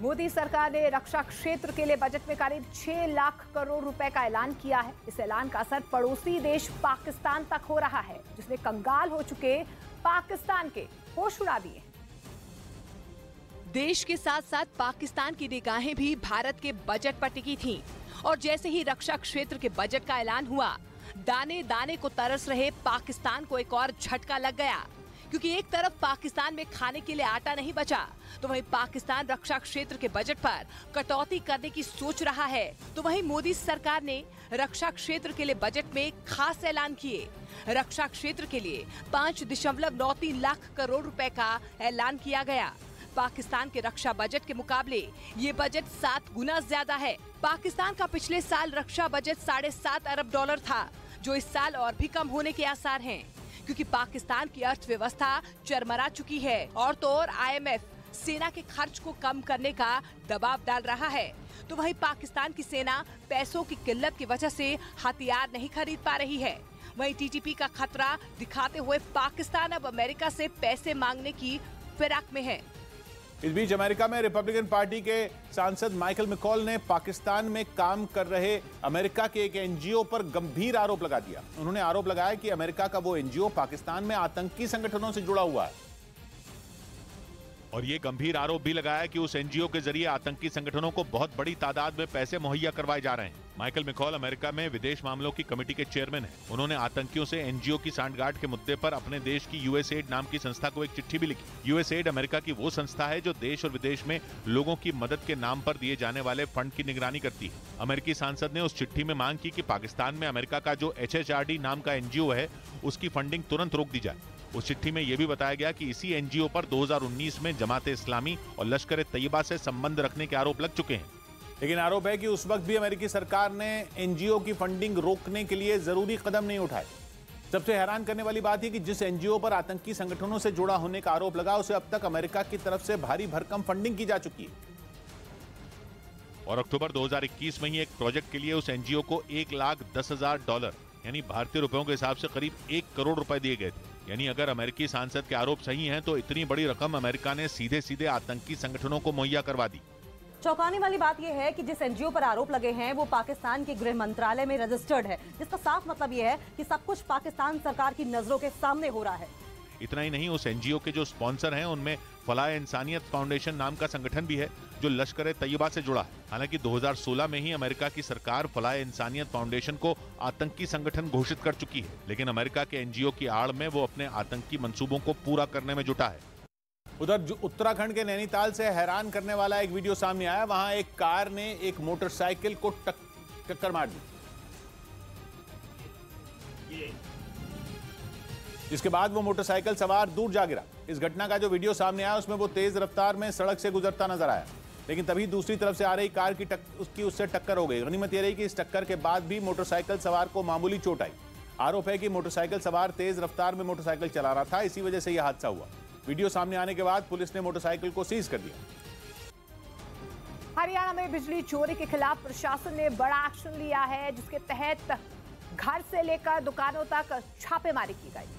मोदी सरकार ने रक्षा क्षेत्र के लिए बजट में करीब 6 लाख करोड़ रुपए का ऐलान किया है। इस ऐलान का असर पड़ोसी देश पाकिस्तान तक हो रहा है, जिसने कंगाल हो चुके पाकिस्तान के होश उड़ा दिए। देश के साथ साथ पाकिस्तान की निगाहें भी भारत के बजट पर टिकी थीं और जैसे ही रक्षा क्षेत्र के बजट का ऐलान हुआ, दाने दाने को तरस रहे पाकिस्तान को एक और झटका लग गया, क्योंकि एक तरफ पाकिस्तान में खाने के लिए आटा नहीं बचा, तो वहीं पाकिस्तान रक्षा क्षेत्र के बजट पर कटौती करने की सोच रहा है। तो वहीं मोदी सरकार ने रक्षा क्षेत्र के लिए बजट में खास ऐलान किए। रक्षा क्षेत्र के लिए 5.93 लाख करोड़ रुपए का ऐलान किया गया। पाकिस्तान के रक्षा बजट के मुकाबले ये बजट 7 गुना ज्यादा है। पाकिस्तान का पिछले साल रक्षा बजट $7.5 अरब था, जो इस साल और भी कम होने के आसार हैं, क्योंकि पाकिस्तान की अर्थव्यवस्था चरमरा चुकी है और तो और IMF सेना के खर्च को कम करने का दबाव डाल रहा है। तो वहीं पाकिस्तान की सेना पैसों की किल्लत की वजह से हथियार नहीं खरीद पा रही है। वहीं TTP का खतरा दिखाते हुए पाकिस्तान अब अमेरिका से पैसे मांगने की फिराक में है। इस बीच अमेरिका में रिपब्लिकन पार्टी के सांसद माइकल मैकॉल ने पाकिस्तान में काम कर रहे अमेरिका के एक NGO पर गंभीर आरोप लगा दिया। उन्होंने आरोप लगाया कि अमेरिका का वो NGO पाकिस्तान में आतंकी संगठनों से जुड़ा हुआ है और ये गंभीर आरोप भी लगाया कि उस NGO के जरिए आतंकी संगठनों को बहुत बड़ी तादाद में पैसे मुहैया करवाए जा रहे हैं। माइकल मैकॉल अमेरिका में विदेश मामलों की कमेटी के चेयरमैन हैं। उन्होंने आतंकियों से NGO की सांठगांठ के मुद्दे पर अपने देश की USAID नाम की संस्था को एक चिट्ठी भी लिखी। USAID अमेरिका की वो संस्था है जो देश और विदेश में लोगों की मदद के नाम पर दिए जाने वाले फंड की निगरानी करती है। अमेरिकी सांसद ने उस चिट्ठी में मांग की कि पाकिस्तान में अमेरिका का जो HHRD नाम का NGO है, उसकी फंडिंग तुरंत रोक दी जाए। उस चिट्ठी में यह भी बताया गया कि इसी NGO पर 2019 में जमात इस्लामी और लश्कर तैयबा से संबंध रखने के आरोप लग चुके हैं। लेकिन आरोप है कि उस वक्त भी अमेरिकी सरकार ने NGO की फंडिंग रोकने के लिए जरूरी कदम नहीं उठाए। सबसे हैरान करने वाली बात है कि जिस NGO पर आतंकी संगठनों से जुड़ा होने का आरोप लगा, उसे अब तक अमेरिका की तरफ से भारी भरकम फंडिंग की जा चुकी है और अक्टूबर 2021 में ही एक प्रोजेक्ट के लिए उस NGO को $1,10,000 यानी भारतीय रुपयों के हिसाब से करीब 1 करोड़ रुपए दिए गए थे। यानी अगर अमेरिकी सांसद के आरोप सही हैं, तो इतनी बड़ी रकम अमेरिका ने सीधे सीधे आतंकी संगठनों को मुहैया करवा दी। चौंकाने वाली बात यह है कि जिस NGO पर आरोप लगे हैं वो पाकिस्तान के गृह मंत्रालय में रजिस्टर्ड है, जिसका साफ मतलब यह है कि सब कुछ पाकिस्तान सरकार की नजरों के सामने हो रहा है। इतना ही नहीं, उस NGO के जो स्पॉन्सर हैं उनमें फलाह इंसानियत फाउंडेशन नाम का संगठन भी है, जो लश्कर तैयबा से जुड़ा है। हालांकि 2016 में ही अमेरिका की सरकार फलाह इंसानियत फाउंडेशन को आतंकी संगठन घोषित कर चुकी है, लेकिन अमेरिका के NGO की आड़ में वो अपने आतंकी मंसूबों को पूरा करने में जुटा है। उधर उत्तराखंड के नैनीताल से हैरान करने वाला एक वीडियो सामने आया। वहां एक कार ने एक मोटरसाइकिल को टक्कर मार दी, जिसके बाद वो मोटरसाइकिल सवार दूर जा गिरा। इस घटना का जो वीडियो सामने आया उसमें वो तेज रफ्तार में सड़क से गुजरता नजर आया, लेकिन तभी दूसरी तरफ से आ रही कार की उससे टक्कर हो गई। गनीमत यह रही कि इस टक्कर के बाद भी मोटरसाइकिल सवार को मामूली चोट आई। आरोप है कि मोटरसाइकिल सवार तेज रफ्तार में मोटरसाइकिल चला रहा था, इसी वजह से यह हादसा हुआ। वीडियो सामने आने के बाद पुलिस ने मोटरसाइकिल को सीज कर दिया। हरियाणा में बिजली चोरी के खिलाफ प्रशासन ने बड़ा एक्शन लिया है, जिसके तहत घर से लेकर दुकानों तक छापेमारी की गई।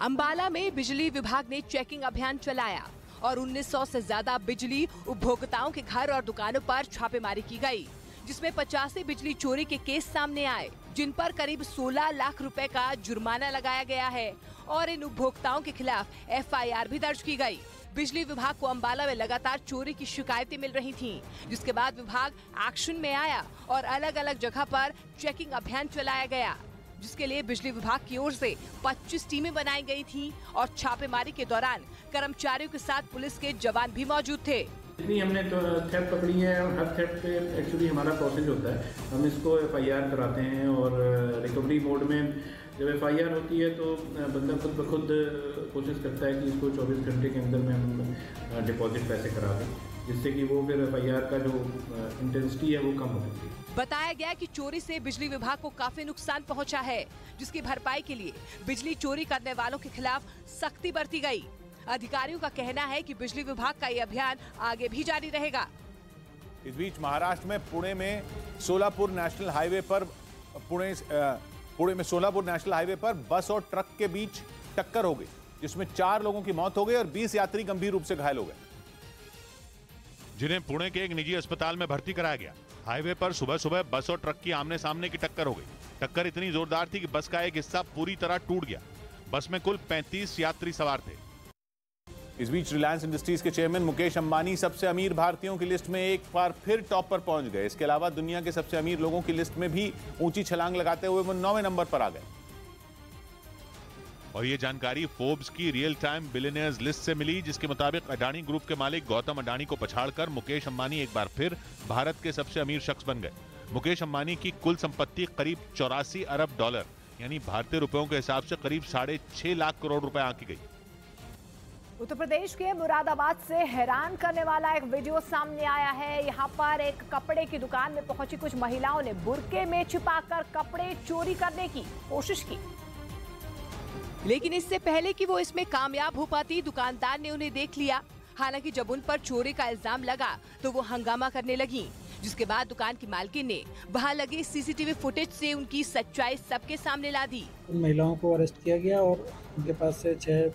अंबाला में बिजली विभाग ने चेकिंग अभियान चलाया और 1900 से ज्यादा बिजली उपभोक्ताओं के घर और दुकानों पर छापेमारी की गई, जिसमें 85 बिजली चोरी के केस सामने आए, जिन पर करीब 16 लाख रुपए का जुर्माना लगाया गया है और इन उपभोक्ताओं के खिलाफ FIR भी दर्ज की गई। बिजली विभाग को अंबाला में लगातार चोरी की शिकायतें मिल रही थीं, जिसके बाद विभाग एक्शन में आया और अलग अलग जगह पर चेकिंग अभियान चलाया गया, जिसके लिए बिजली विभाग की ओर से 25 टीमें बनाई गई थीं और छापेमारी के दौरान कर्मचारियों के साथ पुलिस के जवान भी मौजूद थे। जितनी हमने तो थेफ्ट पकड़ी है, और हर थेफ्ट पे एक्चुअली हमारा प्रोसेस होता है, हम इसको FIR कराते हैं और रिकवरी मोड में जब FIR होती है तो बंदा खुद ब खुद कोशिश करता है कि इसको 24 घंटे के अंदर में हम डिपॉजिट पैसे करा दें, जिससे कि वो फिर FIR का जो इंटेंसिटी है वो कम हो जाती है। बताया गया कि चोरी से बिजली विभाग को काफी नुकसान पहुंचा है, जिसकी भरपाई के लिए बिजली चोरी करने वालों के खिलाफ सख्ती बरती गई। अधिकारियों का कहना है कि बिजली विभाग का ये अभियान आगे भी जारी रहेगा। इस बीच महाराष्ट्र में पुणे में सोलापुर नेशनल हाईवे पर बस और ट्रक के बीच टक्कर हो गई, जिसमें 4 लोगों की मौत हो गई और 20 यात्री गंभीर रूप से घायल हो गए। जिन्हें पुणे के एक निजी अस्पताल में भर्ती कराया गया। हाईवे पर सुबह सुबह बस और ट्रक की आमने सामने की टक्कर हो गई। टक्कर इतनी जोरदार थी कि बस का एक हिस्सा पूरी तरह टूट गया। बस में कुल 35 यात्री सवार थे। इस बीच रिलायंस इंडस्ट्रीज के चेयरमैन मुकेश अंबानी सबसे अमीर भारतीयों की लिस्ट में एक बार फिर टॉप पर पहुंच गए। इसके अलावा दुनिया के सबसे अमीर लोगों की लिस्ट में भी ऊंची छलांग लगाते हुए वो 9वें नंबर पर आ गए। और ये जानकारी फोर्ब्स की रियल टाइम बिलियनियर्स लिस्ट से मिली, जिसके मुताबिक अडानी ग्रुप के मालिक गौतम अडानी को पछाड़कर मुकेश अंबानी एक बार फिर भारत के सबसे अमीर शख्स बन गए। मुकेश अंबानी की कुल संपत्ति करीब 84 अरब डॉलर यानी भारतीय रुपयों के हिसाब से करीब 6.5 लाख करोड़ रुपए आंकी गई। उत्तर प्रदेश के मुरादाबाद से हैरान करने वाला एक वीडियो सामने आया है। यहाँ पर एक कपड़े की दुकान में पहुंची कुछ महिलाओं ने बुर्के में छिपाकर कपड़े चोरी करने की कोशिश की, लेकिन इससे पहले कि वो इसमें कामयाब हो पाती, दुकानदार ने उन्हें देख लिया। हालांकि जब उन पर चोरी का इल्जाम लगा तो वो हंगामा करने लगी, जिसके बाद दुकान की मालकिन ने वहां लगे सीसीटीवी फुटेज से उनकी सच्चाई सबके सामने ला दी। उन महिलाओं को अरेस्ट किया गया और उनके पास से 6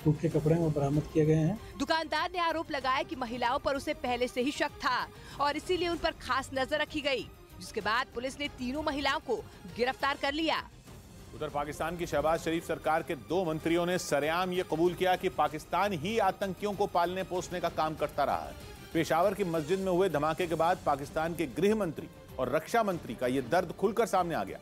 टूट के कपड़े वो बरामद किए गए हैं। दुकानदार ने आरोप लगाया कि महिलाओं पर उसे पहले से ही शक था और इसीलिए उन पर खास नजर रखी गई, जिसके बाद पुलिस ने तीनों महिलाओं को गिरफ्तार कर लिया। उधर पाकिस्तान की शहबाज शरीफ सरकार के 2 मंत्रियों ने सरेआम ये कबूल किया कि पाकिस्तान ही आतंकियों को पालने पोसने का काम करता रहा है। पेशावर की मस्जिद में हुए धमाके के बाद पाकिस्तान के गृह मंत्री और रक्षा मंत्री का यह दर्द खुलकर सामने आ गया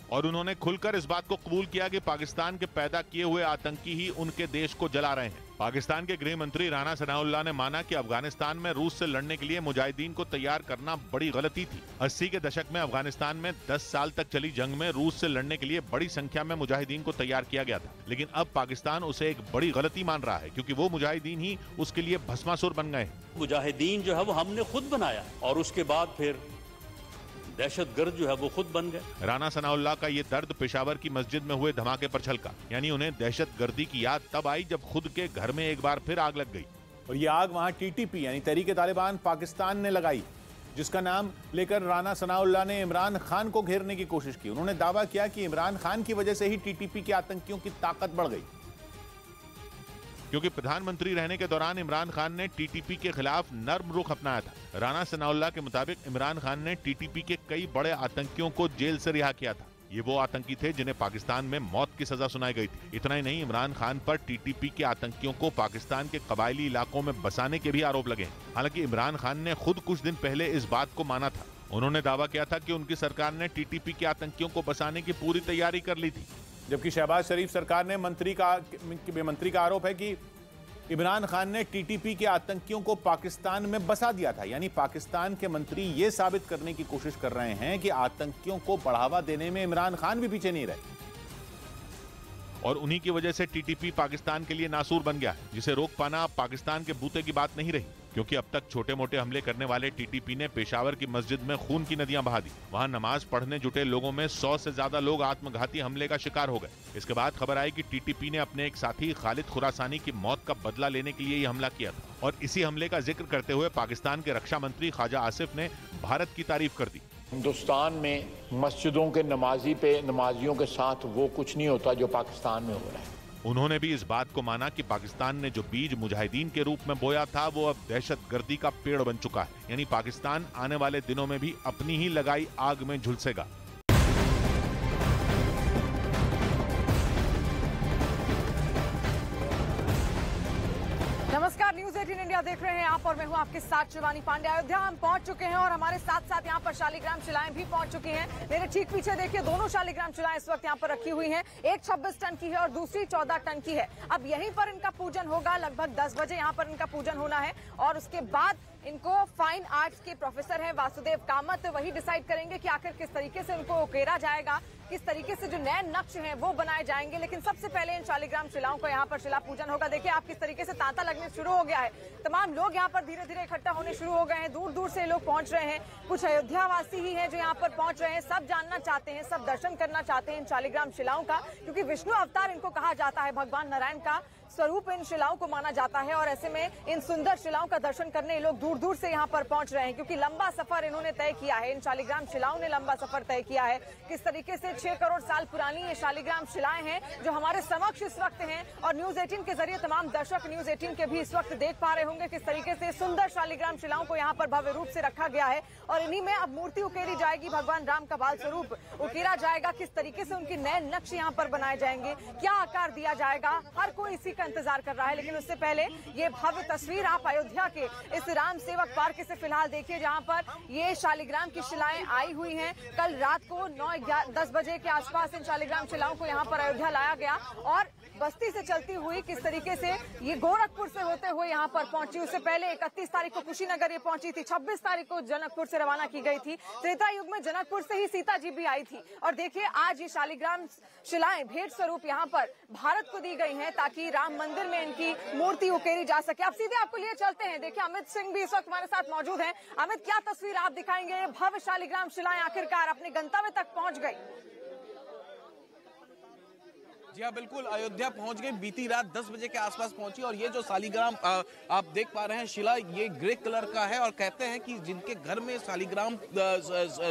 और उन्होंने खुलकर इस बात को कबूल किया कि पाकिस्तान के पैदा किए हुए आतंकी ही उनके देश को जला रहे हैं। पाकिस्तान के गृह मंत्री राना सनाउल्लाह ने माना कि अफगानिस्तान में रूस से लड़ने के लिए मुजाहिदीन को तैयार करना बड़ी गलती थी। 80 के दशक में अफगानिस्तान में 10 साल तक चली जंग में रूस से लड़ने के लिए बड़ी संख्या में मुजाहिदीन को तैयार किया गया था, लेकिन अब पाकिस्तान उसे एक बड़ी गलती मान रहा है, क्योंकि वो मुजाहिदीन ही उसके लिए भस्मासुर बन गए हैं। मुजाहिदीन जो है वो हमने खुद बनाया और उसके बाद फिर दहशतगर्द जो है वो खुद बन गए। राना सनाउल्लाह का ये दर्द पेशावर की मस्जिद में हुए धमाके पर छलका, यानी उन्हें दहशतगर्दी की याद तब आई जब खुद के घर में एक बार फिर आग लग गई। और ये आग वहां टीटीपी यानी तहरीक तालिबान पाकिस्तान ने लगाई, जिसका नाम लेकर राना सनाउल्लाह ने इमरान खान को घेरने की कोशिश की। उन्होंने दावा किया कि इमरान खान की वजह से ही टीटीपी के आतंकियों की ताकत बढ़ गई, क्योंकि प्रधानमंत्री रहने के दौरान इमरान खान ने टीटीपी के खिलाफ नर्म रुख अपनाया था। राना सनाउल्लाह के मुताबिक इमरान खान ने टीटीपी के कई बड़े आतंकियों को जेल से रिहा किया था। ये वो आतंकी थे जिन्हें पाकिस्तान में मौत की सजा सुनाई गई थी। इतना ही नहीं, इमरान खान पर टीटीपी के आतंकियों को पाकिस्तान के कबायली इलाकों में बसाने के भी आरोप लगे। हालांकि इमरान खान ने खुद कुछ दिन पहले इस बात को माना था। उन्होंने दावा किया था कि उनकी सरकार ने टीटीपी के आतंकियों को बसाने की पूरी तैयारी कर ली थी। जबकि शहबाज शरीफ सरकार ने मंत्री का आरोप है कि इमरान खान ने टीटीपी के आतंकियों को पाकिस्तान में बसा दिया था। यानी पाकिस्तान के मंत्री ये साबित करने की कोशिश कर रहे हैं कि आतंकियों को बढ़ावा देने में इमरान खान भी पीछे नहीं रहे और उन्हीं की वजह से टीटीपी पाकिस्तान के लिए नासूर बन गया, जिसे रोक पाना अब पाकिस्तान के बूते की बात नहीं रही, क्योंकि अब तक छोटे मोटे हमले करने वाले टीटीपी ने पेशावर की मस्जिद में खून की नदियां बहा दी। वहां नमाज पढ़ने जुटे लोगों में 100 से ज्यादा लोग आत्मघाती हमले का शिकार हो गए। इसके बाद खबर आई कि टीटीपी ने अपने एक साथी खालिद खुरासानी की मौत का बदला लेने के लिए यह हमला किया था। और इसी हमले का जिक्र करते हुए पाकिस्तान के रक्षा मंत्री ख्वाजा आसिफ ने भारत की तारीफ कर दी। हिंदुस्तान में मस्जिदों के नमाजियों के साथ वो कुछ नहीं होता जो पाकिस्तान में हो रहा है। उन्होंने भी इस बात को माना कि पाकिस्तान ने जो बीज मुजाहिदीन के रूप में बोया था वो अब दहशतगर्दी का पेड़ बन चुका है, यानी पाकिस्तान आने वाले दिनों में भी अपनी ही लगाई आग में झुलसेगा। नमस्कार, न्यूज 18 इंडिया देख रहे हैं आप और मैं हूं आपके साथ शिवानी पांडे। अयोध्या हम पहुंच चुके हैं और हमारे साथ साथ यहां पर शालिग्राम शिलाएं भी पहुंच चुकी हैं। मेरे ठीक पीछे देखिए, दोनों शालिग्राम शिलाएं इस वक्त यहां पर रखी हुई हैं। एक 26 टन की है और दूसरी 14 टन की है। अब यहीं पर इनका पूजन होगा, लगभग 10 बजे यहां पर इनका पूजन होना है और उसके बाद इनको फाइन आर्ट्स के प्रोफेसर हैं वासुदेव कामत, वही डिसाइड करेंगे कि आखिर किस तरीके से उनको उकेरा जाएगा, किस तरीके से जो नए नक्श हैं वो बनाए जाएंगे। लेकिन सबसे पहले इन शालिग्राम शिलाओं को यहाँ पर शिला पूजन होगा। देखिए आप किस तरीके से तांता लगने शुरू हो गया है। तमाम लोग यहाँ पर धीरे धीरे इकट्ठा होने शुरू हो गए हैं, दूर दूर से लोग पहुंच रहे हैं। कुछ अयोध्या वासी ही हैं जो यहाँ पर पहुंच रहे हैं। सब जानना चाहते हैं, सब दर्शन करना चाहते हैं इन शालिग्राम शिलाओं का, क्योंकि विष्णु अवतार इनको कहा जाता है, भगवान नारायण का स्वरूप इन शिलाओं को माना जाता है और ऐसे में इन सुंदर शिलाओं का दर्शन करने लोग दूर दूर से यहाँ पर पहुंच रहे हैं, क्योंकि लंबा सफर इन्होंने तय किया है। इन शालिग्राम शिलाओं ने लंबा सफर तय किया है। किस तरीके से 6 करोड़ साल पुरानी ये शालिग्राम शिलाएं हैं जो हमारे समक्ष इस वक्त हैं, और न्यूज 18 के जरिए तमाम दर्शक न्यूज 18 के भी इस वक्त देख पा रहे होंगे किस तरीके से सुंदर शालिग्राम शिलाओं को यहाँ पर भव्य रूप से रखा गया है। और इन्हीं में अब मूर्ति उकेरी जाएगी, भगवान राम का बाल स्वरूप उकेरा जाएगा। किस तरीके से उनके नए नक्श यहाँ पर बनाए जाएंगे, क्या आकार दिया जाएगा, हर कोई इसी का इंतजार कर रहा है। लेकिन उससे पहले ये भव्य तस्वीर आप अयोध्या के इस राम सेवक पार्क से फिलहाल देखिए, जहाँ पर ये शालिग्राम की शिलाएं आई हुई हैं। कल रात को 9-10 बजे के आसपास इन शालिग्राम शिलाओं को यहाँ पर अयोध्या लाया गया और बस्ती से चलती हुई किस तरीके से ये गोरखपुर से होते हुए यहाँ पर पहुंची। उससे पहले 31 तारीख को कुशीनगर ये पहुंची थी, 26 तारीख को जनकपुर से रवाना की गई थी। त्रेता युग में जनकपुर से ही सीता जी भी आई थी। और देखिए आज ये शालिग्राम शिलाएं भेंट स्वरूप यहाँ पर भारत को दी गई हैं ताकि राम मंदिर में इनकी मूर्ति उकेरी जा सके। अब सीधे आपको लिए चलते हैं, देखिए अमित सिंह भी इस वक्त हमारे साथ मौजूद हैं। अमित, क्या तस्वीर आप दिखाएंगे? भव्य शालिग्राम शिलाएं आखिरकार अपने गंतव्य तक पहुंच गई। जी हाँ, बिल्कुल अयोध्या पहुंच गई, बीती रात 10 बजे के आसपास पहुंची। और ये जो शालिग्राम आप देख पा रहे हैं शिला, ये ग्रे कलर का है और कहते हैं कि जिनके घर में शालिग्राम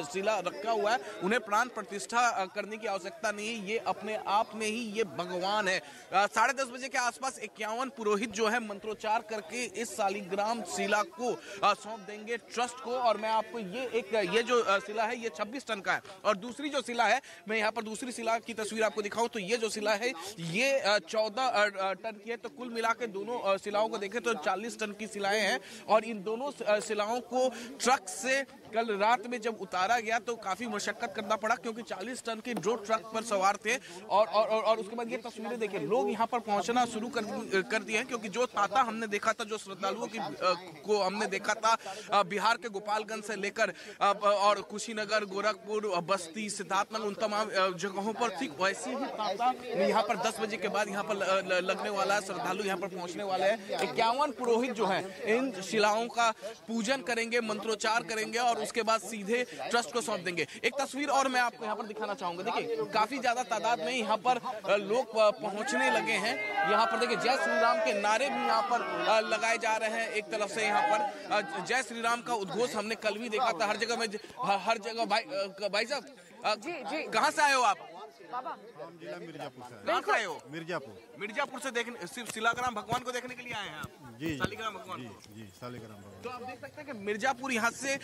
शिला रखा हुआ है उन्हें प्राण प्रतिष्ठा करने की आवश्यकता नहीं है, ये अपने आप में ही ये भगवान है। 10:30 बजे के आसपास 51 पुरोहित जो है मंत्रोच्चार करके इस शालिग्राम शिला को सौंप देंगे ट्रस्ट को। और मैं आपको ये जो शिला है ये 26 टन का है। और दूसरी जो शिला है, मैं यहाँ पर दूसरी शिला की तस्वीर आपको दिखाऊं तो ये जो शिला है ये 14 टन की है। तो कुल मिला के दोनों शिलाओं को देखें तो 40 टन की शिलाएं हैं। और इन दोनों शिलाओं को ट्रक से कल रात में जब उतारा गया तो काफी मशक्कत करना पड़ा, क्योंकि 40 टन के जो ट्रक पर सवार थे। और उसके बाद ये तस्वीरें देखिए, लोग यहाँ पर पहुंचना शुरू कर दिए हैं, क्योंकि जो तांता हमने देखा था, जो श्रद्धालुओं को हमने देखा था बिहार के गोपालगंज से लेकर और कुशीनगर, गोरखपुर, बस्ती, सिद्धार्थनगर, उन तमाम जगहों पर थी, वैसे ही तांता यहाँ पर 10 बजे के बाद यहाँ पर लगने वाला है। श्रद्धालु यहाँ पर पहुंचने वाले हैं। 51 पुरोहित जो हैं इन शिलाओं का पूजन करेंगे, मंत्रोच्चार करेंगे और उसके बाद सीधे ट्रस्ट को सौंप देंगे। एक तस्वीर और मैं आपको यहाँ पर दिखाना चाहूंगा। देखिए काफी ज्यादा तादाद में यहाँ पर लोग पहुंचने लगे हैं। यहाँ पर देखिए जय श्री राम के नारे भी यहाँ पर लगाए जा रहे हैं। एक तरफ से यहाँ पर जय श्री राम का उद्घोष हमने कल भी देखा था, हर जगह में, हर जगह। भाई साहब जी कहाँ से आए हो आप? बाबा जिला मिर्जापुर से। कहाँ से आए हो? मिर्जापुर से देखने, सिर्फ शालिग्राम भगवान को देखने के लिए आए हैं आप? जी, शालिग्राम भगवान को। जी, शालिग्राम भगवान। तो आप देख सकते हैं कि मिर्जापुर यहाँ से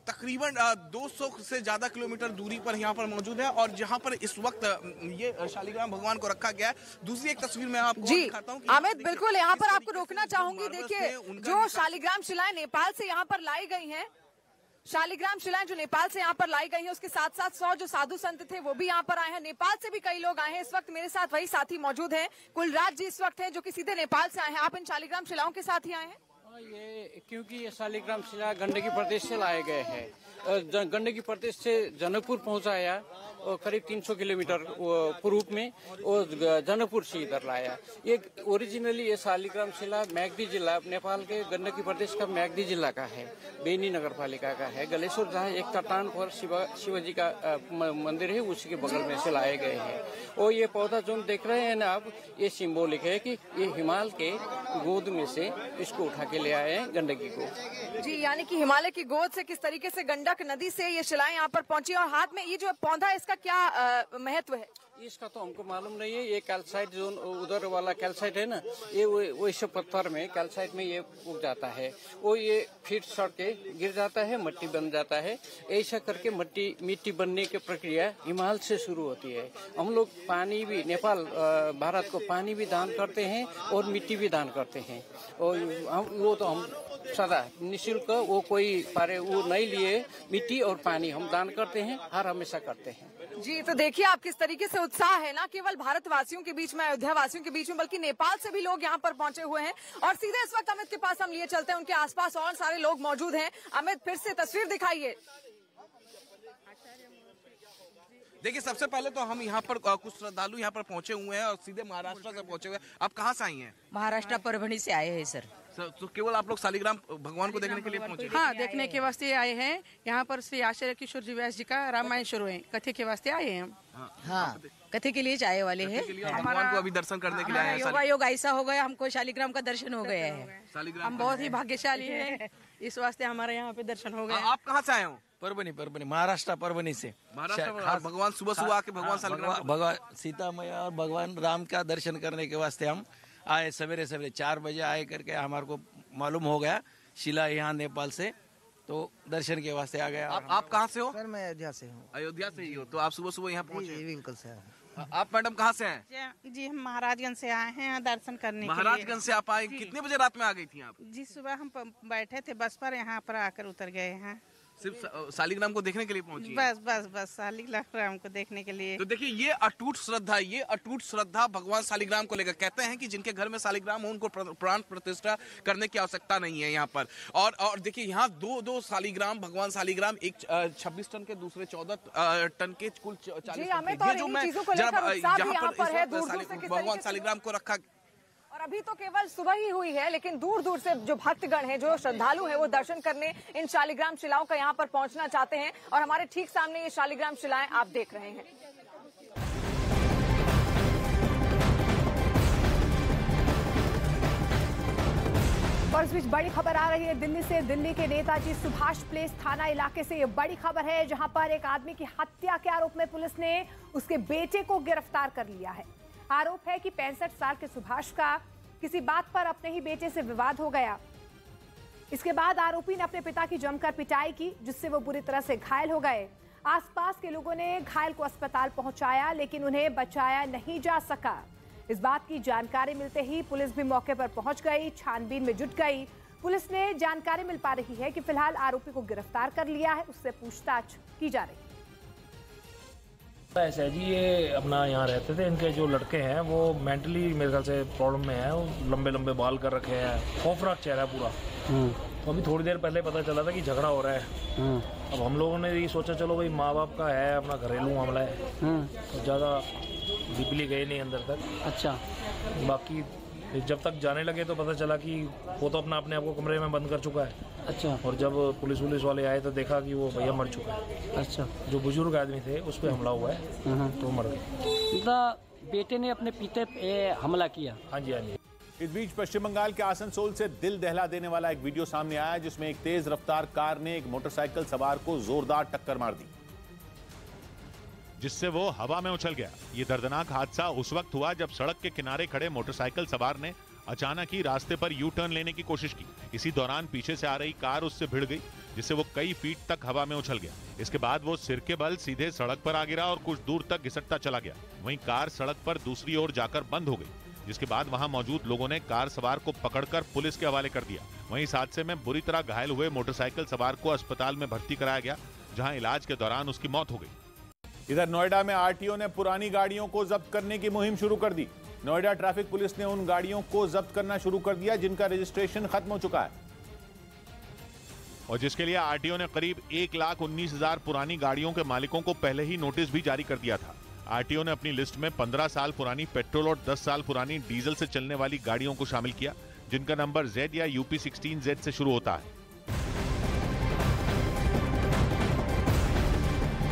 तकरीबन 200 से ज्यादा किलोमीटर दूरी पर यहाँ पर मौजूद है और जहाँ पर इस वक्त ये शालिग्राम भगवान को रखा गया है। दूसरी एक तस्वीर मैं आपको दिखाता हूँ। अमित, बिल्कुल यहाँ पर आपको रोकना चाहूंगी। देखिए जो शालिग्राम शिलाएं नेपाल से यहाँ पर लाई गई हैं, शालिग्राम शिलाएं जो नेपाल से यहाँ पर लाई गई हैं, उसके साथ साथ 100 जो साधु संत थे वो भी यहाँ पर आए हैं। नेपाल से भी कई लोग आए हैं। इस वक्त मेरे साथ वही साथी मौजूद हैं, कुलराज जी इस वक्त हैं, जो कि सीधे नेपाल से आए हैं। आप इन शालिग्राम शिलाओं के साथ ही आए हैं? ये क्योंकि ये शालिग्राम शिला गंडकी प्रदेश से लाए गए हैं। गंडकी प्रदेश से जनकपुर पहुंचाया और करीब 300 किलोमीटर पूर्व में, और जनकपुर से इधर लाया। ये ओरिजिनली ये शालिग्राम शिला मैगदी जिला, नेपाल के गंडकी प्रदेश का मैगदी जिला का है, बेनी नगर पालिका का है। गलेश्वर जहाँ एक चट्टान पर शिवाजी का मंदिर है, उसी के बगल में से लाए गए हैं। और ये पौधा जो देख रहे हैं ना आप, ये सिंबॉलिक है कि ये हिमालय के गोद में से इसको उठा के ले आए हैं गंडकी को। जी, यानी कि हिमालय की गोद से किस तरीके से गंडक नदी से ये शिलाएं यहाँ पर पहुंची। और हाथ में ये जो पौधा, इसका क्या महत्व है? इसका तो हमको मालूम नहीं है। ये कैल्साइट जो उधर वाला कैल्साइट है ना, ये वो इस पत्थर में कैल्साइट में ये उग जाता है, वो ये फिर सड़ के गिर जाता है, मिट्टी बन जाता है। ऐसा करके मिट्टी बनने की प्रक्रिया हिमालय से शुरू होती है। हम लोग पानी भी, नेपाल भारत को पानी भी दान करते हैं और मिट्टी भी दान करते हैं। और हम सदा निःशुल्क वो कोई पारे वो नहीं लिए, मिट्टी और पानी हम दान करते हैं, हर हमेशा करते हैं। जी, तो देखिए आप किस तरीके से उत्साह है ना केवल भारतवासियों के बीच में, अयोध्या वासियों के बीच में, बल्कि नेपाल से भी लोग यहाँ पर पहुंचे हुए हैं। और सीधे इस वक्त अमित के पास हम लिए चलते हैं, उनके आसपास और सारे लोग मौजूद हैं। अमित, फिर से तस्वीर दिखाइए। देखिए सबसे पहले तो हम यहाँ पर कुछ श्रद्धालु यहाँ पर पहुंचे हुए हैं और सीधे महाराष्ट्र से पहुंचे हुए हैं। आप कहाँ से आई हैं? महाराष्ट्र परभणी से आए हैं सर। तो केवल आप लोग शालिग्राम भगवान को देखने के लिए पहुंचे? हाँ, देखने के वास्ते आए हैं। यहाँ पर श्री आचार्य किशोर जी व्यास जी का रामायण शुरू है, कथे के वास्ते आए हैं हम। हाँ। कथे के लिए आए वाले हैं। भगवान को अभी दर्शन करने के लिए आए हैं। योग ऐसा हो गया, हमको शालिग्राम का दर्शन हो गया है। हम बहुत ही भाग्यशाली हैं, इस वास्ते हमारे यहाँ पे दर्शन हो गया। आप कहाँ से आए हो? परभनी महाराष्ट्र परभनी से। महाराष्ट्र। भगवान सुबह सुबह आके भगवान सीता मैया और भगवान राम का दर्शन करने के वास्ते हम आए। सवेरे 4 बजे आए करके हमारे को मालूम हो गया शिला यहाँ नेपाल से, तो दर्शन के वास्ते आ गया। आप कहाँ से हो? सर मैं अयोध्या से हूँ। अयोध्या से ही हो, तो आप सुबह सुबह यहाँ पहुँचे? बिल्कुल सर। आप मैडम कहाँ से हैं? जी हम महाराजगंज से आए हैं दर्शन करने के लिए। महाराजगंज से आप आए? कितने बजे रात में आ गई थी आप? जी सुबह हम बैठे थे बस पर, यहाँ पर आकर उतर गए हैं। सिर्फ शालिग्राम को देखने के लिए पहुंची? बस शालिग्राम को देखने के लिए। तो देखिए ये अटूट श्रद्धा भगवान शालिग्राम को लेकर। कहते हैं कि जिनके घर में शालिग्राम हो उनको प्राण प्रतिष्ठा करने की आवश्यकता नहीं है यहाँ पर। और देखिए यहाँ दो शालिग्राम, भगवान शालिग्राम, एक 26 टन के, दूसरे 14 टन के, कुल 40 भगवान शालिग्राम को रखा। और अभी तो केवल सुबह ही हुई है, लेकिन दूर दूर से जो भक्तगण हैं, जो श्रद्धालु हैं, वो दर्शन करने इन शालिग्राम शिलाओं का यहाँ पर पहुंचना चाहते हैं। और हमारे ठीक सामने ये शालिग्राम शिलाएं आप देख रहे हैं। और इस बीच बड़ी खबर आ रही है दिल्ली से। दिल्ली के नेताजी सुभाष प्लेस थाना इलाके से ये बड़ी खबर है, जहां पर एक आदमी की हत्या के आरोप में पुलिस ने उसके बेटे को गिरफ्तार कर लिया है। आरोप है कि 65 साल के सुभाष का किसी बात पर अपने ही बेटे से विवाद हो गया। इसके बाद आरोपी ने अपने पिता की जमकर पिटाई की, जिससे वो बुरी तरह से घायल हो गए। आसपास के लोगों ने घायल को अस्पताल पहुंचाया, लेकिन उन्हें बचाया नहीं जा सका। इस बात की जानकारी मिलते ही पुलिस भी मौके पर पहुंच गई, छानबीन में जुट गई। पुलिस ने जानकारी मिल पा रही है कि फिलहाल आरोपी को गिरफ्तार कर लिया है, उससे पूछताछ की जा रही है। ऐसा है जी, ये अपना यहाँ रहते थे। इनके जो लड़के हैं वो मेंटली मेरे ख्याल से प्रॉब्लम में है। वो लंबे लंबे बाल कर रखे हैं, खौफनाक चेहरा पूरा। तो अभी थोड़ी देर पहले पता चला था कि झगड़ा हो रहा है। अब हम लोगों ने ये सोचा चलो भाई माँ बाप का है, अपना घरेलू मामला है, तो ज़्यादा डीपली गए नहीं अंदर तक। अच्छा, बाकी जब तक जाने लगे तो पता चला कि वो तो अपने आप को कमरे में बंद कर चुका है। अच्छा, और जब पुलिस वाले आए तो देखा कि वो भैया मर चुका है। अच्छा, जो बुजुर्ग आदमी थे उस पर हमला हुआ है, तो मर गए। बेटे ने अपने पिता पे हमला किया? हाँ जी, हाँ जी। इस बीच पश्चिम बंगाल के आसनसोल से दिल दहला देने वाला एक वीडियो सामने आया, जिसमें एक तेज रफ्तार कार ने एक मोटरसाइकिल सवार को जोरदार टक्कर मार दी, जिससे वो हवा में उछल गया। ये दर्दनाक हादसा उस वक्त हुआ जब सड़क के किनारे खड़े मोटरसाइकिल सवार ने अचानक ही रास्ते पर यू टर्न लेने की कोशिश की। इसी दौरान पीछे से आ रही कार उससे भिड़ गई, जिससे वो कई फीट तक हवा में उछल गया। इसके बाद वो सिर के बल सीधे सड़क पर आ गिरा और कुछ दूर तक घिसटता चला गया। वहीं कार सड़क पर दूसरी ओर जाकर बंद हो गई, जिसके बाद वहां मौजूद लोगों ने कार सवार को पकड़कर पुलिस के हवाले कर दिया। वहीं इस हादसे में बुरी तरह घायल हुए मोटरसाइकिल सवार को अस्पताल में भर्ती कराया गया, जहां इलाज के दौरान उसकी मौत हो गई। इधर नोएडा में आरटीओ ने पुरानी गाड़ियों को जब्त करने की मुहिम शुरू कर दी। नोएडा ट्रैफिक पुलिस ने उन गाड़ियों को जब्त करना शुरू कर दिया जिनका रजिस्ट्रेशन खत्म हो चुका है, और जिसके लिए आरटीओ ने करीब 1,19,000 पुरानी गाड़ियों के मालिकों को पहले ही नोटिस भी जारी कर दिया था। आरटीओ ने अपनी लिस्ट में 15 साल पुरानी पेट्रोल और 10 साल पुरानी डीजल से चलने वाली गाड़ियों को शामिल किया, जिनका नंबर Z या UP16Z से शुरू होता है।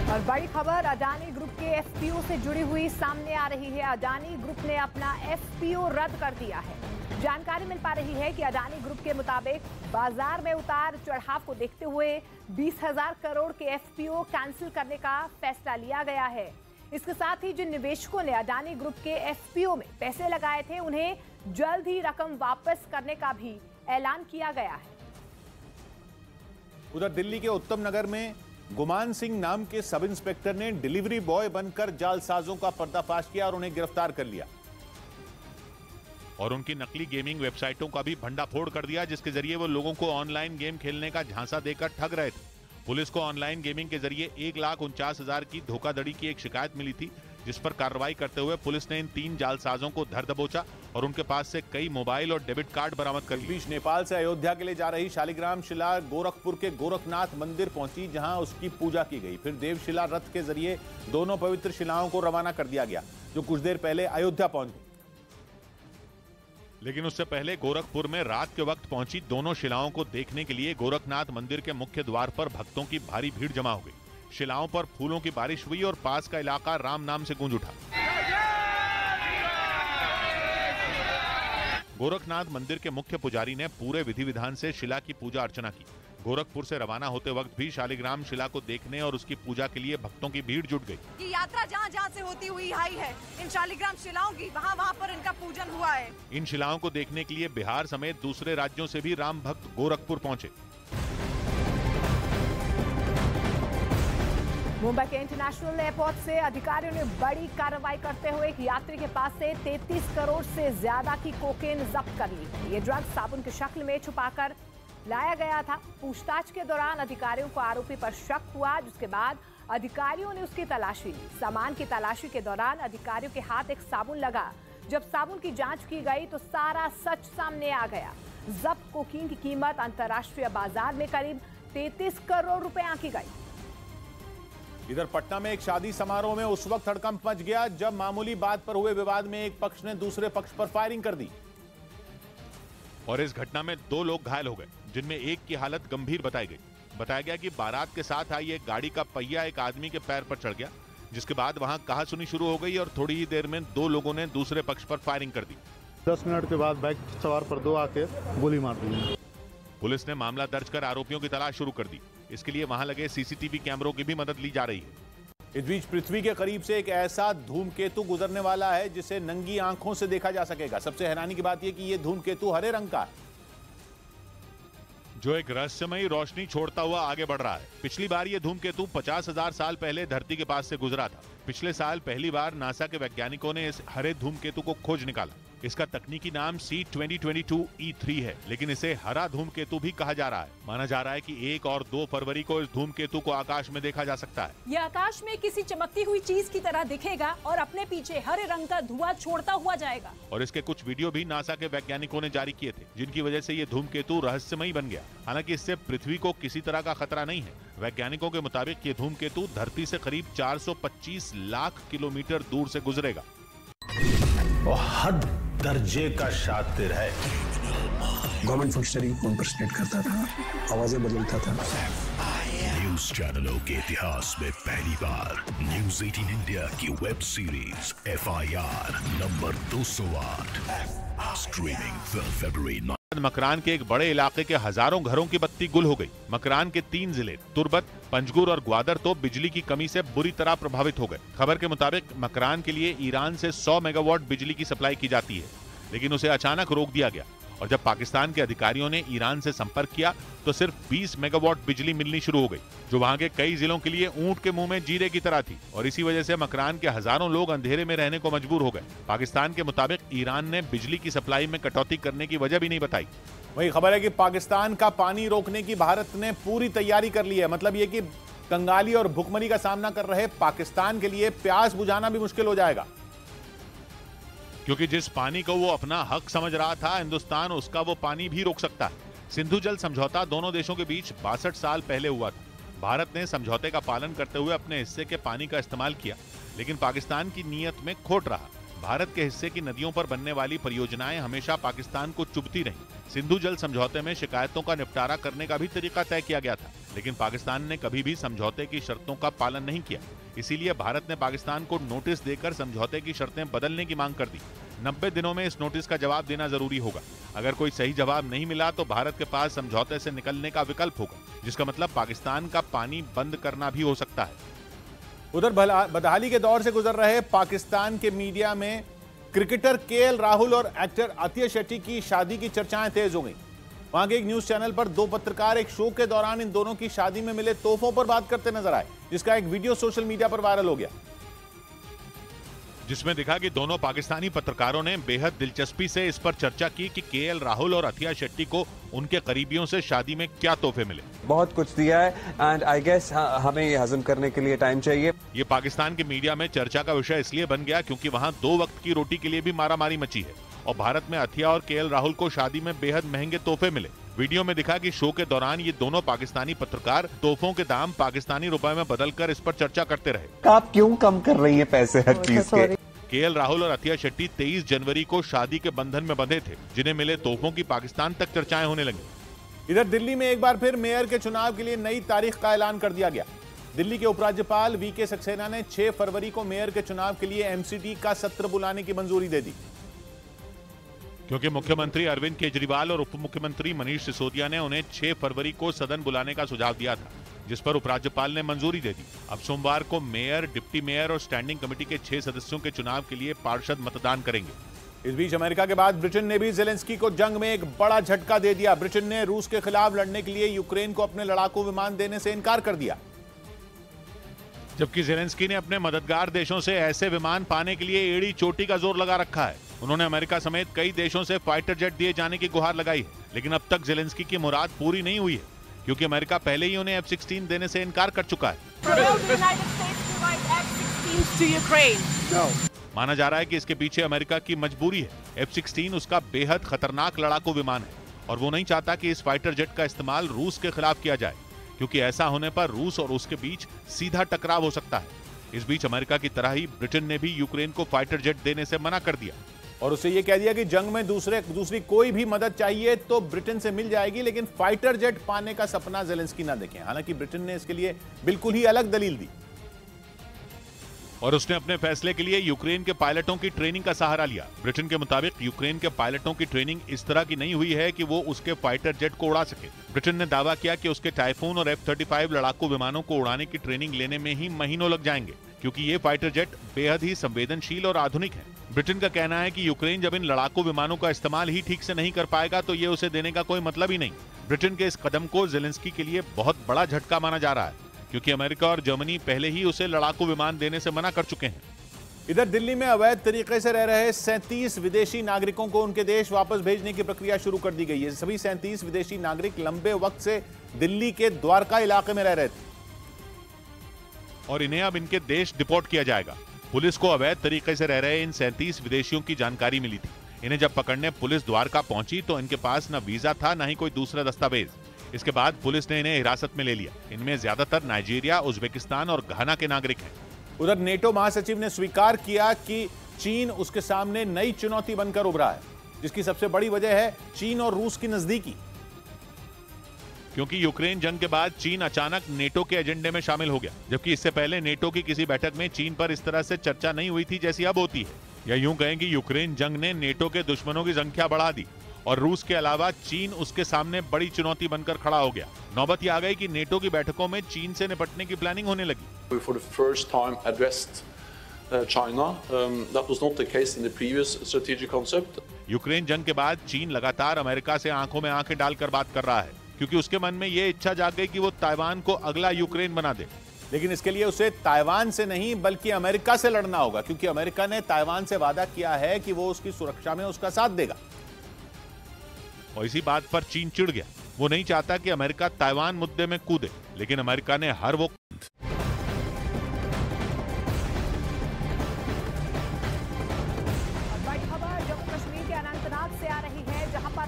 और बड़ी खबर अडानी ग्रुप के एफपीओ से जुड़ी हुई सामने आ रही है। अडानी ग्रुप ने अपना एफपीओ रद्द कर दिया है। जानकारी मिल पा रही है कि अडानी ग्रुप के मुताबिक बाजार में उतार चढ़ाव को देखते हुए 20,000 करोड़ के एफपीओ कैंसिल करने का फैसला लिया गया है। इसके साथ ही जिन निवेशकों ने अडानी ग्रुप के एफपीओ में पैसे लगाए थे, उन्हें जल्द ही रकम वापस करने का भी ऐलान किया गया है। उधर दिल्ली के उत्तम नगर में गुमान सिंह नाम के सब इंस्पेक्टर ने डिलीवरी बॉय बनकर जालसाजों का पर्दाफाश किया और उन्हें गिरफ्तार कर लिया, और उनकी नकली गेमिंग वेबसाइटों का भी भंडाफोड़ कर दिया, जिसके जरिए वो लोगों को ऑनलाइन गेम खेलने का झांसा देकर ठग रहे थे। पुलिस को ऑनलाइन गेमिंग के जरिए 1,49,000 की धोखाधड़ी की एक शिकायत मिली थी, जिस पर कार्रवाई करते हुए पुलिस ने इन 3 जालसाजों को धर दबोचा और उनके पास से कई मोबाइल और डेबिट कार्ड बरामद कर लिए। बीच नेपाल से अयोध्या के लिए जा रही शालिग्राम शिला गोरखपुर के गोरखनाथ मंदिर पहुंची, जहां उसकी पूजा की गई। फिर देवशिला रथ के जरिए दोनों पवित्र शिलाओं को रवाना कर दिया गया, जो कुछ देर पहले अयोध्या पहुंच गई। लेकिन उससे पहले गोरखपुर में रात के वक्त पहुंची दोनों शिलाओं को देखने के लिए गोरखनाथ मंदिर के मुख्य द्वार पर भक्तों की भारी भीड़ जमा हो गई। शिलाओं पर फूलों की बारिश हुई और पास का इलाका राम नाम से गूंज उठा। गोरखनाथ मंदिर के मुख्य पुजारी ने पूरे विधि विधान से शिला की पूजा अर्चना की। गोरखपुर से रवाना होते वक्त भी शालिग्राम शिला को देखने और उसकी पूजा के लिए भक्तों की भीड़ जुट गई। ये यात्रा जहाँ जहाँ से होती हुई आई है इन शालिग्राम शिलाओं की, वहाँ पर इनका पूजन हुआ है। इन शिलाओं को देखने के लिए बिहार समेत दूसरे राज्यों से भी राम भक्त गोरखपुर पहुँचे। मुंबई के इंटरनेशनल एयरपोर्ट से अधिकारियों ने बड़ी कार्रवाई करते हुए एक यात्री के पास से 33 करोड़ से ज्यादा की कोकेन जब्त कर ली। ये ड्रग साबुन की शक्ल में छुपाकर लाया गया था। पूछताछ के दौरान अधिकारियों को आरोपी पर शक हुआ, जिसके बाद अधिकारियों ने उसकी तलाशी ली। सामान की तलाशी के दौरान अधिकारियों के हाथ एक साबुन लगा। जब साबुन की जांच की गई तो सारा सच सामने आ गया। जब्त कोकीन की कीमत अंतर्राष्ट्रीय बाजार में करीब 33 करोड़ रुपए आंकी गई। इधर पटना में एक शादी समारोह में उस वक्त हड़कंप मच गया जब मामूली बात पर हुए विवाद में एक पक्ष ने दूसरे पक्ष पर फायरिंग कर दी और इस घटना में 2 लोग घायल हो गए, जिनमें एक की हालत गंभीर बताई गई। बताया गया कि बारात के साथ आई एक गाड़ी का पहिया एक आदमी के पैर पर चढ़ गया, जिसके बाद वहां कहासुनी शुरू हो गई और थोड़ी ही देर में 2 लोगों ने दूसरे पक्ष पर फायरिंग कर दी। 10 मिनट के बाद बाइक सवार पर 2 आके गोली मार दी। पुलिस ने मामला दर्ज कर आरोपियों की तलाश शुरू कर दी। इसके लिए वहां लगे सीसीटीवी कैमरों की भी मदद ली जा रही है। इस बीच पृथ्वी के करीब से एक ऐसा धूमकेतु गुजरने वाला है जिसे नंगी आंखों से देखा जा सकेगा। सबसे हैरानी की बात यह कि यह धूमकेतु हरे रंग का है, जो एक रहस्यमयी रोशनी छोड़ता हुआ आगे बढ़ रहा है। पिछली बार यह धूमकेतु 50,000 साल पहले धरती के पास से गुजरा था। पिछले साल पहली बार नासा के वैज्ञानिकों ने इस हरे धूमकेतु को खोज निकाला। इसका तकनीकी नाम C2022E3 है, लेकिन इसे हरा धूमकेतु भी कहा जा रहा है। माना जा रहा है कि 1 और 2 फरवरी को इस धूमकेतु को आकाश में देखा जा सकता है। यह आकाश में किसी चमकती हुई चीज की तरह दिखेगा और अपने पीछे हरे रंग का धुआं छोड़ता हुआ जाएगा। और इसके कुछ वीडियो भी नासा के वैज्ञानिकों ने जारी किए थे, जिनकी वजह से ये धूमकेतु रहस्यमयी बन गया। हालांकि इससे पृथ्वी को किसी तरह का खतरा नहीं है। वैज्ञानिकों के मुताबिक ये धूमकेतु धरती से करीब 425 लाख किलोमीटर दूर से गुजरेगा। हद दर्जे का शातिर है। गवर्नमेंट फंक्शनरी को इम्पर्सनेट करता था, आवाजें बदलता था। न्यूज चैनलों के इतिहास में पहली बार न्यूज 18 इंडिया की web series FIR number 208 streaming फरवरी। मकरान के एक बड़े इलाके के हजारों घरों की बत्ती गुल हो गई। मकरान के 3 जिले तुर्बत, पंजगुर और ग्वादर तो बिजली की कमी से बुरी तरह प्रभावित हो गए। खबर के मुताबिक मकरान के लिए ईरान से 100 मेगावाट बिजली की सप्लाई की जाती है, लेकिन उसे अचानक रोक दिया गया। और जब पाकिस्तान के अधिकारियों ने ईरान से संपर्क किया तो सिर्फ 20 मेगावाट बिजली मिलनी शुरू हो गई, जो वहां के कई जिलों के लिए ऊंट के मुंह में जीरे की तरह थी। और इसी वजह से मकरान के हजारों लोग अंधेरे में रहने को मजबूर हो गए। पाकिस्तान के मुताबिक ईरान ने बिजली की सप्लाई में कटौती करने की वजह भी नहीं बताई। वही खबर है कि पाकिस्तान का पानी रोकने की भारत ने पूरी तैयारी कर ली है। मतलब ये कि कंगाली और भुखमरी का सामना कर रहे पाकिस्तान के लिए प्यास बुझाना भी मुश्किल हो जाएगा, क्योंकि जिस पानी को वो अपना हक समझ रहा था, हिंदुस्तान उसका वो पानी भी रोक सकता है। सिंधु जल समझौता दोनों देशों के बीच 62 साल पहले हुआ था। भारत ने समझौते का पालन करते हुए अपने हिस्से के पानी का इस्तेमाल किया, लेकिन पाकिस्तान की नीयत में खोट रहा। भारत के हिस्से की नदियों पर बनने वाली परियोजनाएं हमेशा पाकिस्तान को चुभती रहीं। सिंधु जल समझौते में शिकायतों का निपटारा करने का भी तरीका तय किया गया था, लेकिन पाकिस्तान ने कभी भी समझौते की शर्तों का पालन नहीं किया। इसीलिए भारत ने पाकिस्तान को नोटिस देकर समझौते की शर्तें बदलने की मांग कर दी। 90 दिनों में इस नोटिस का जवाब देना जरूरी होगा। अगर कोई सही जवाब नहीं मिला तो भारत के पास समझौते से निकलने का विकल्प होगा, जिसका मतलब पाकिस्तान का पानी बंद करना भी हो सकता है। उधर बदहाली के दौर से गुजर रहे पाकिस्तान के मीडिया में क्रिकेटर KL राहुल और एक्टर अतिया शेट्टी की शादी की चर्चाएं तेज हो गई। वहां के एक न्यूज चैनल पर 2 पत्रकार एक शो के दौरान इन दोनों की शादी में मिले तोहफों पर बात करते नजर आए, जिसका एक वीडियो सोशल मीडिया पर वायरल हो गया, जिसमें दिखा कि दोनों पाकिस्तानी पत्रकारों ने बेहद दिलचस्पी से इस पर चर्चा की कि KL राहुल और अतिया शेट्टी को उनके करीबियों से शादी में क्या तोहफे मिले। बहुत कुछ दिया है एंड आई गेस हमें ये हजम करने के लिए टाइम चाहिए। ये पाकिस्तान के मीडिया में चर्चा का विषय इसलिए बन गया क्योंकि वहां 2 वक्त की रोटी के लिए भी मारामारी मची है और भारत में अतिया और KL राहुल को शादी में बेहद महंगे तोहफे मिले। वीडियो में दिखा कि शो के दौरान ये दोनों पाकिस्तानी पत्रकार तोहफों के दाम पाकिस्तानी रुपए में बदलकर इस पर चर्चा करते रहे। आप क्यों कम कर रही है पैसे हर चीज के? KL राहुल और अतिया शेट्टी 23 जनवरी को शादी के बंधन में बंधे थे, जिन्हें मिले तोहफों की पाकिस्तान तक चर्चाएं होने लगी। इधर दिल्ली में एक बार फिर मेयर के चुनाव के लिए नई तारीख का ऐलान कर दिया गया। दिल्ली के उपराज्यपाल VK सक्सेना ने 6 फरवरी को मेयर के चुनाव के लिए MCT का सत्र बुलाने की मंजूरी दे दी। क्योंकि मुख्यमंत्री अरविंद केजरीवाल और उप मुख्यमंत्री मनीष सिसोदिया ने उन्हें 6 फरवरी को सदन बुलाने का सुझाव दिया था, जिस पर उपराज्यपाल ने मंजूरी दे दी। अब सोमवार को मेयर, डिप्टी मेयर और स्टैंडिंग कमेटी के 6 सदस्यों के चुनाव के लिए पार्षद मतदान करेंगे। इस बीच अमेरिका के बाद ब्रिटेन ने भी जेलेंस्की को जंग में एक बड़ा झटका दे दिया। ब्रिटेन ने रूस के खिलाफ लड़ने के लिए यूक्रेन को अपने लड़ाकू विमान देने से इनकार कर दिया, जबकि जेलेंस्की ने अपने मददगार देशों से ऐसे विमान पाने के लिए एड़ी चोटी का जोर लगा रखा है। उन्होंने अमेरिका समेत कई देशों से फाइटर जेट दिए जाने की गुहार लगाई है, लेकिन अब तक जेलेंस्की की मुराद पूरी नहीं हुई है, क्योंकि अमेरिका पहले ही उन्हें F-16 देने से इनकार कर चुका है। माना जा रहा है कि इसके पीछे अमेरिका की मजबूरी है। F-16 उसका बेहद खतरनाक लड़ाकू विमान है और वो नहीं चाहता कि इस फाइटर जेट का इस्तेमाल रूस के खिलाफ किया जाए, क्योंकि ऐसा होने पर रूस और उसके बीच सीधा टकराव हो सकता है। इस बीच अमेरिका की तरह ही ब्रिटेन ने भी यूक्रेन को फाइटर जेट देने से मना कर दिया और उसे यह कह दिया कि जंग में दूसरी कोई भी मदद चाहिए तो ब्रिटेन से मिल जाएगी, लेकिन फाइटर जेट पाने का सपना जेलेंस्की ना देखें। हालांकि ब्रिटेन ने इसके लिए बिल्कुल ही अलग दलील दी और उसने अपने फैसले के लिए यूक्रेन के पायलटों की ट्रेनिंग का सहारा लिया। ब्रिटेन के मुताबिक यूक्रेन के पायलटों की ट्रेनिंग इस तरह की नहीं हुई है कि वो उसके फाइटर जेट को उड़ा सके। ब्रिटेन ने दावा किया कि उसके टाइफून और F-35 लड़ाकू विमानों को उड़ाने की ट्रेनिंग लेने में ही महीनों लग जाएंगे, क्योंकि ये फाइटर जेट बेहद ही संवेदनशील और आधुनिक है। ब्रिटेन का कहना है कि यूक्रेन जब इन लड़ाकू विमानों का इस्तेमाल ही ठीक से नहीं कर पाएगा तो ये उसे देने का कोई मतलब ही नहीं। ब्रिटेन के इस कदम को जेलेंस्की के लिए बहुत बड़ा झटका माना जा रहा है, क्योंकि अमेरिका और जर्मनी पहले ही उसे लड़ाकू विमान देने से मना कर चुके हैं। इधर दिल्ली में अवैध तरीके से रह रहे 37 विदेशी नागरिकों को उनके देश वापस भेजने की प्रक्रिया शुरू कर दी गई है। सभी 37 विदेशी नागरिक लंबे वक्त से दिल्ली के द्वारका इलाके में रह रहे थे और इन्हें अब इनके देश डिपोर्ट किया जाएगा। पुलिस को अवैध तरीके से रह रहे इन 37 विदेशियों की जानकारी मिली थी। इन्हें जब पकड़ने पुलिस द्वारका पहुंची तो इनके पास न वीजा था न ही कोई दूसरा दस्तावेज। इसके बाद पुलिस ने इन्हें हिरासत में ले लिया। इनमें ज्यादातर नाइजीरिया, उज्बेकिस्तान और घाना के नागरिक हैं। उधर नेटो महासचिव ने स्वीकार किया कि चीन उसके सामने नई चुनौती बनकर उभरा है, जिसकी सबसे बड़ी वजह है चीन और रूस की नजदीकी। क्योंकि यूक्रेन जंग के बाद चीन अचानक नेटो के एजेंडे में शामिल हो गया, जबकि इससे पहले नेटो की किसी बैठक में चीन पर इस तरह से चर्चा नहीं हुई थी जैसी अब होती है। या यूं कहें कि यूक्रेन जंग ने नेटो के दुश्मनों की संख्या बढ़ा दी और रूस के अलावा चीन उसके सामने बड़ी चुनौती बनकर खड़ा हो गया। नौबत ये आ गई कि नेटो की बैठकों में चीन से निपटने की प्लानिंग होने लगी। For the first time addressed China. That was not the case in the previous strategic concept. Ukraine जंग के बाद चीन लगातार अमेरिका से आंखों में आंखें डालकर बात कर रहा है, क्योंकि उसके मन में ये इच्छा जाग गई कि वो ताइवान को अगला यूक्रेन बना दे। लेकिन इसके लिए उसे ताइवान से नहीं बल्कि अमेरिका से लड़ना होगा, क्योंकि अमेरिका ने ताइवान से वादा किया है कि वो उसकी सुरक्षा में उसका साथ देगा। और इसी बात पर चीन चिढ़ गया। वो नहीं चाहता कि अमेरिका ताइवान मुद्दे में कूदे, लेकिन अमेरिका ने हर वो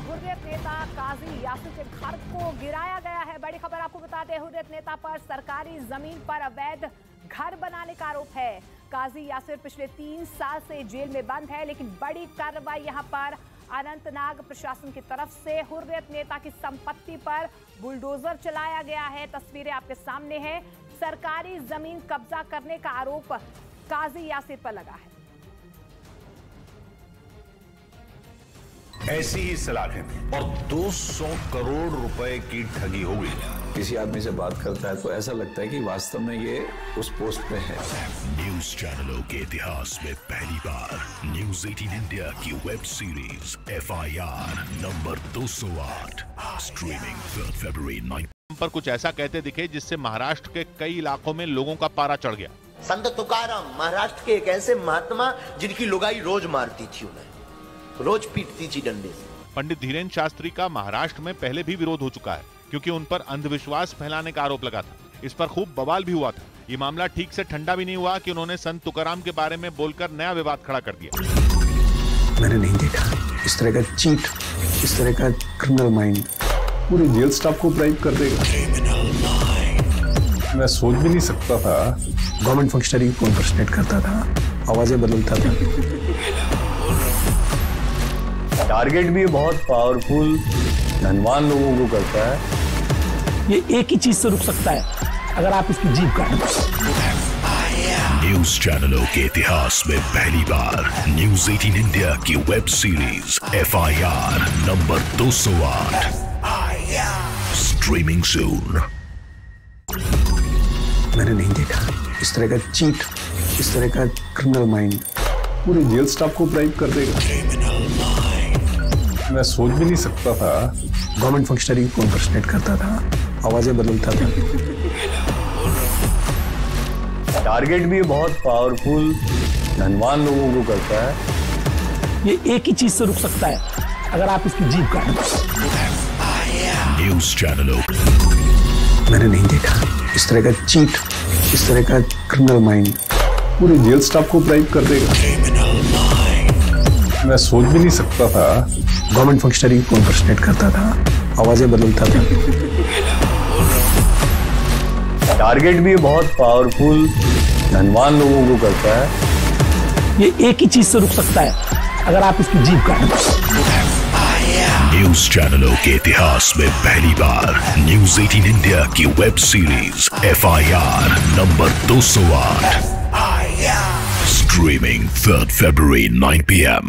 हुर्रियत नेता काजी यासिर के घर को गिराया गया है। बड़ी खबर आपको बता दें, हुर्रियत नेता पर सरकारी जमीन पर अवैध घर बनाने का आरोप है। काजी यासिर पिछले 3 साल से जेल में बंद है, लेकिन बड़ी कार्रवाई यहां पर अनंतनाग प्रशासन की तरफ से हुर्रियत नेता की संपत्ति पर बुलडोजर चलाया गया है। तस्वीरें आपके सामने हैं। सरकारी जमीन कब्जा करने का आरोप काजी यासिर पर लगा है। ऐसी ही सलाखें और 200 करोड़ रुपए की ठगी हो गई। किसी आदमी से बात करता है तो ऐसा लगता है कि वास्तव में ये उस पोस्ट पे है। न्यूज चैनलों के इतिहास में पहली बार न्यूज 18 इंडिया की web series FIR number 208 streaming 3 फरवरी 9 पर कुछ ऐसा कहते दिखे जिससे महाराष्ट्र के कई इलाकों में लोगों का पारा चढ़ गया। संत तुकाराम महाराष्ट्र के एक ऐसे महात्मा जिनकी लुगाई रोज मारती थी, उन्हें रोज पीटती थी डंडे से। पंडित धीरेन्द्र शास्त्री का महाराष्ट्र में पहले भी विरोध हो चुका है, क्योंकि उन पर अंधविश्वास फैलाने का आरोप लगा था। इस पर खूब बवाल भी हुआ था। ये मामला ठीक से ठंडा भी नहीं हुआ कि उन्होंने संत तुकाराम के बारे में बोलकर नया विवाद खड़ा कर दिया। मैंने नहीं देखा इस तरह का चीट, इस तरह का क्रिमिनल माइंड पूरे जेल स्टाफ को ब्राइब कर देगा। मैं सोच भी नहीं सकता था। गवर्नमेंट फंक्शनरी को इम्पर्सनेट करता था, आवाजें बदलता था। टारगेट भी बहुत पावरफुल धनवान लोगों को करता है। ये एक ही चीज से रुक सकता है, अगर आप इसकी जीभ काट दो। न्यूज चैनलों के इतिहास में पहली बार न्यूज 18 इंडिया की web series FIR number 208 streaming soon. मैंने नहीं देखा इस तरह का चीट, इस तरह का क्रिमिनल माइंड पूरे जेल स्टाफ को ब्राइब कर देगा। मैं सोच भी नहीं सकता था। गवर्नमेंट फंक्शनरी को इम्पर्सनेट करता था, आवाजें बदलता था। टारगेट भी बहुत पावरफुल धनवान लोगों को करता है। ये एक ही चीज से रुक सकता है, अगर आप इसकी जीभ काटें। न्यूज चैनलों मैंने नहीं देखा इस तरह का चीट, इस तरह का क्रिमिनल माइंड पूरे जेल स्टाफ को ब्राइब कर देगा। मैं सोच भी नहीं सकता था। गवर्नमेंट फंक्शनरी को इम्पर्सनेट करता था, आवाजें बदलता था। टारगेट भी बहुत पावरफुल धनवान लोगों को करता है। ये एक ही चीज से रुक सकता है, अगर आप इसकी जीभ काटें। न्यूज चैनलों के इतिहास में पहली बार न्यूज 18 इंडिया की web series FIR number 208 streaming 3rd February 9 PM